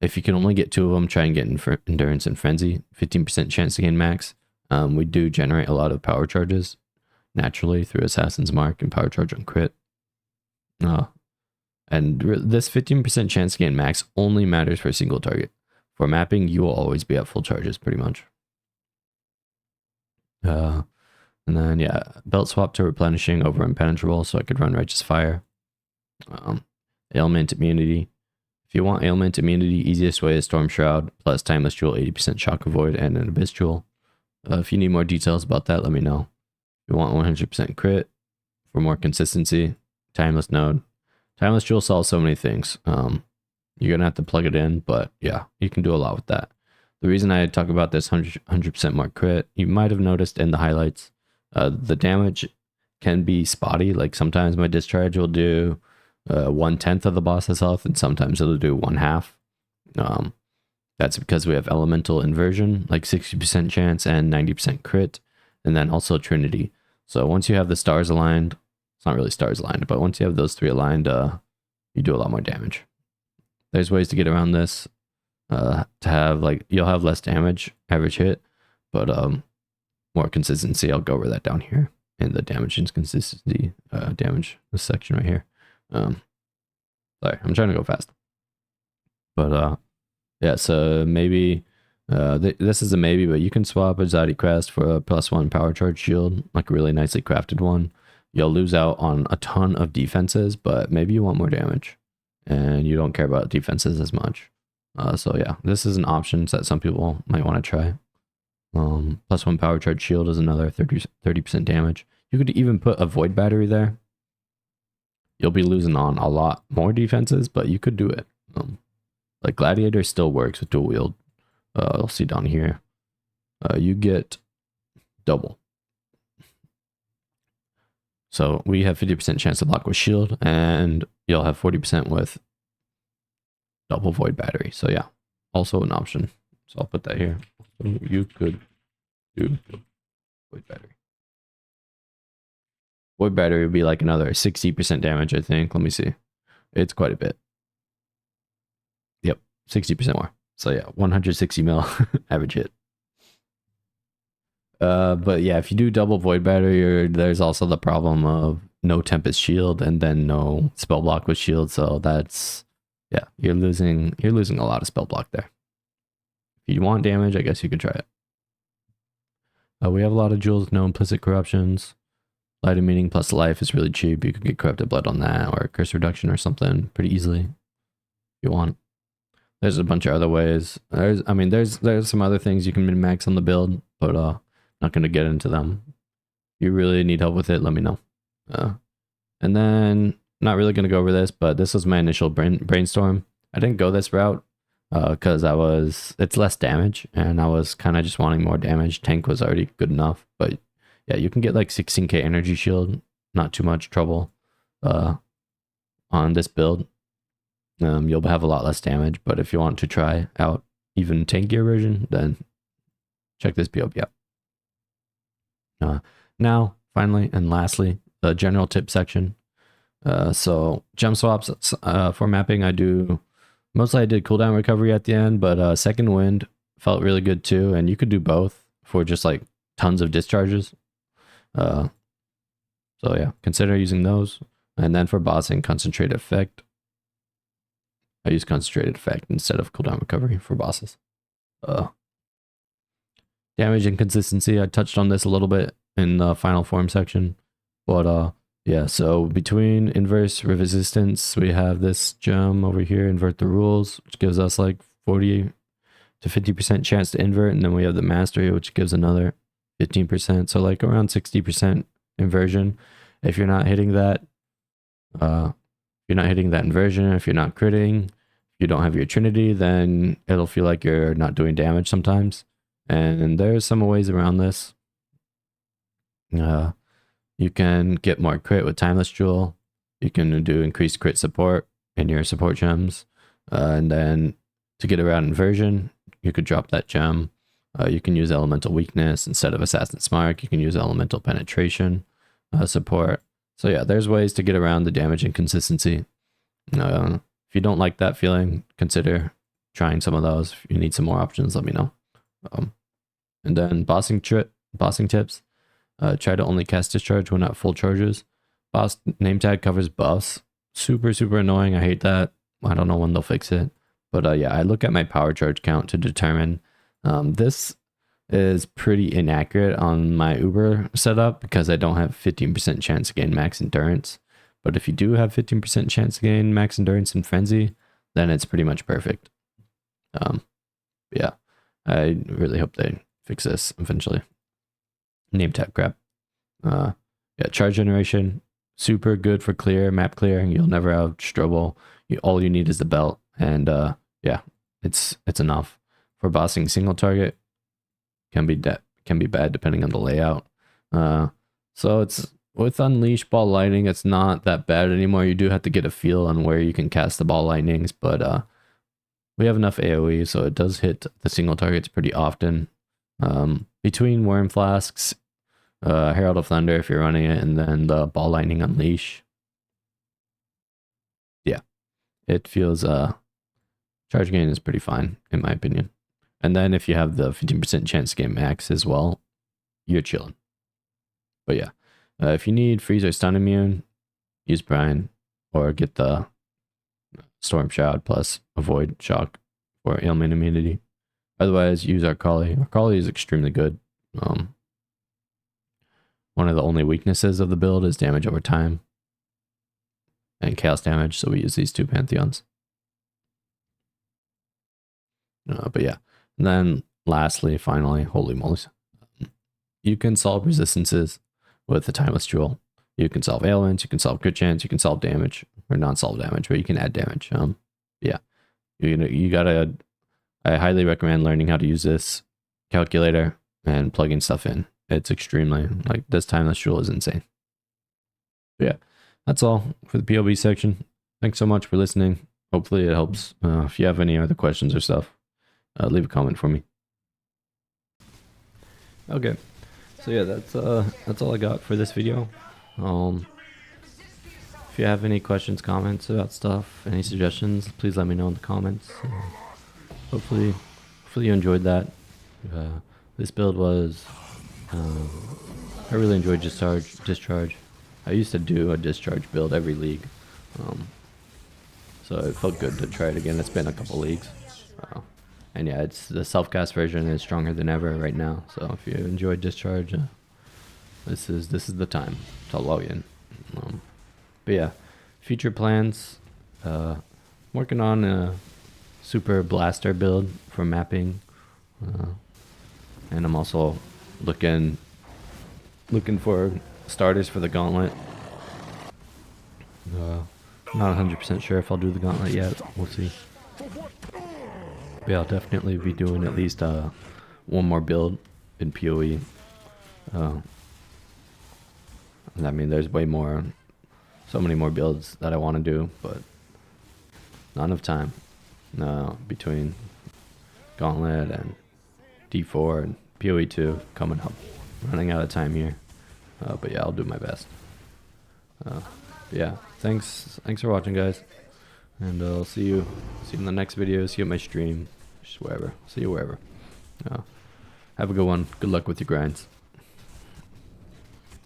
if you can only get 2 of them, try and get endurance and frenzy. 15% chance to gain max. We do generate a lot of power charges naturally through Assassin's Mark and power charge on crit. And this 15% chance to gain max only matters for a single target. For mapping, you will always be at full charges pretty much. And then yeah, belt swap to replenishing over impenetrable, so I could run Righteous Fire. Ailment immunity. If you want ailment immunity, easiest way is Storm Shroud plus Timeless Jewel, 80% Shock Avoid, and an Abyss Jewel. If you need more details about that, let me know. If you want 100% crit for more consistency, Timeless Node. Timeless Jewel solves so many things. You're going to have to plug it in, but yeah, you can do a lot with that. The reason I talk about this 100% more crit, you might have noticed in the highlights, the damage can be spotty. Like sometimes my discharge will do 1/10 of the boss's health, and sometimes it'll do 1/2. That's because we have elemental inversion, like 60% chance and 90% crit, and then also Trinity. So once you have the stars aligned, it's not really stars aligned, but once you have those 3 aligned, you do a lot more damage. There's ways to get around this, to have like, you'll have less damage average hit, but more consistency. I'll go over that down here in the damage and consistency damage, this section right here. Sorry, I'm trying to go fast. But yeah, so maybe this is a maybe, but you can swap a Zadi Crest for a +1 power charge shield, like a really nicely crafted one. You'll lose out on a ton of defenses, but maybe you want more damage and you don't care about defenses as much. So yeah, this is an option that some people might want to try. +1 power charge shield is another 30% damage. You could even put a void battery there. You'll be losing on a lot more defenses, but you could do it. Like Gladiator still works with dual wield. I'll see down here. You get double. So we have 50% chance to block with shield, and you'll have 40% with double void battery. So yeah, also an option. So I'll put that here. So you could do void battery. Void battery would be like another 60% damage, I think. Let me see. It's quite a bit. Yep, 60% more. So yeah, 160 mil average hit. But yeah, if you do double void battery, there's also the problem of no Tempest shield and then no spell block with shield. So that's, yeah, you're losing a lot of spell block there. If you want damage, I guess you could try it. We have a lot of jewels with no implicit corruptions. Light emitting plus life is really cheap. You could get corrupted blood on that, or curse reduction or something pretty easily if you want. There's a bunch of other ways. There's some other things you can min-max on the build, but not going to get into them. If you really need help with it, let me know. And then, not really going to go over this, but this was my initial brainstorm. I didn't go this route because it's less damage, and I was kind of just wanting more damage. Tank was already good enough, but yeah, you can get like 16k energy shield, not too much trouble on this build. You'll have a lot less damage, but if you want to try out even tankier version, then check this build out. Now, finally and lastly, the general tip section. So gem swaps for mapping, I did cooldown recovery at the end, but second wind felt really good too, and you could do both for just like tons of discharges. So yeah, consider using those. And then for bossing, concentrated effect. I use concentrated effect instead of cooldown recovery for bosses. Damage and consistency, I touched on this a little bit in the final form section, but yeah, so between inverse resistance, we have this gem over here, invert the rules, which gives us like 40 to 50% chance to invert, and then we have the mastery, which gives another 15%. So like around 60% inversion. If you're not hitting that, inversion, if you're not critting, if you don't have your trinity, then it'll feel like you're not doing damage sometimes. And there's some ways around this. You can get more crit with Timeless Jewel. You can do increased crit support in your support gems. And then to get around inversion, you could drop that gem. You can use Elemental Weakness instead of Assassin's Mark. You can use Elemental Penetration support. So yeah, there's ways to get around the damage inconsistency. If you don't like that feeling, consider trying some of those. If you need some more options, let me know. And then bossing tips. Try to only cast Discharge when at full charges. Boss name tag covers buffs. Super annoying. I hate that. I don't know when they'll fix it. But yeah, I look at my power charge count to determine. This is pretty inaccurate on my Uber setup because I don't have 15% chance to gain max endurance. But if you do have 15% chance to gain max endurance in Frenzy, then it's pretty much perfect. Yeah, I really hope they fix this eventually. Name tag crap. Yeah, charge generation, super good for map clearing. You'll never have trouble. All you need is the belt, and yeah, it's enough. For bossing single target, can be bad depending on the layout. So it's with Unleash Ball Lightning, it's not that bad anymore. You do have to get a feel on where you can cast the ball lightnings, but we have enough AoE, so it does hit the single targets pretty often. Between Worm Flasks, Herald of Thunder if you're running it, and then the Ball Lightning Unleash. Yeah, it feels charge gain is pretty fine in my opinion. And then if you have the 15% chance to get max as well, you're chilling. But yeah, if you need freeze or stun immune, use Brian or get the Storm Shroud plus avoid shock or ailment immunity. Otherwise, use Arcali. Arcali is extremely good. One of the only weaknesses of the build is damage over time and chaos damage, so we use these two Pantheons. But yeah, and then lastly, finally, holy moly, you can solve resistances with the Timeless Jewel. You can solve ailments, you can solve crit chance, you can solve damage, or not solve damage, but you can add damage. Yeah, you gotta. I highly recommend learning how to use this calculator and plugging stuff in. It's extremely, like, this Timeless Jewel is insane. But yeah, that's all for the POB section. Thanks so much for listening. Hopefully it helps. If you have any other questions or stuff, leave a comment for me. Okay, so yeah, that's all I got for this video. If you have any questions, comments about stuff, any suggestions, please let me know in the comments. Hopefully you enjoyed that. This build was, I really enjoyed Discharge. I used to do a Discharge build every league, so it felt good to try it again. It's been a couple leagues, and yeah, the self-cast version is stronger than ever right now. So if you enjoyed Discharge, this is the time to log in. But yeah, future plans. Working on a super blaster build for mapping, and I'm also looking for starters for the gauntlet. Not 100% sure if I'll do the gauntlet yet. We'll see. But yeah, I'll definitely be doing at least one more build in PoE. I mean, there's so many more builds that I want to do, but not enough time. Between Gauntlet and D4 and PoE 2 coming up, running out of time here. But yeah, I'll do my best. Yeah, thanks for watching, guys, and I'll see you in the next video. See you at my stream, just wherever. See you wherever. Have a good one. Good luck with your grinds.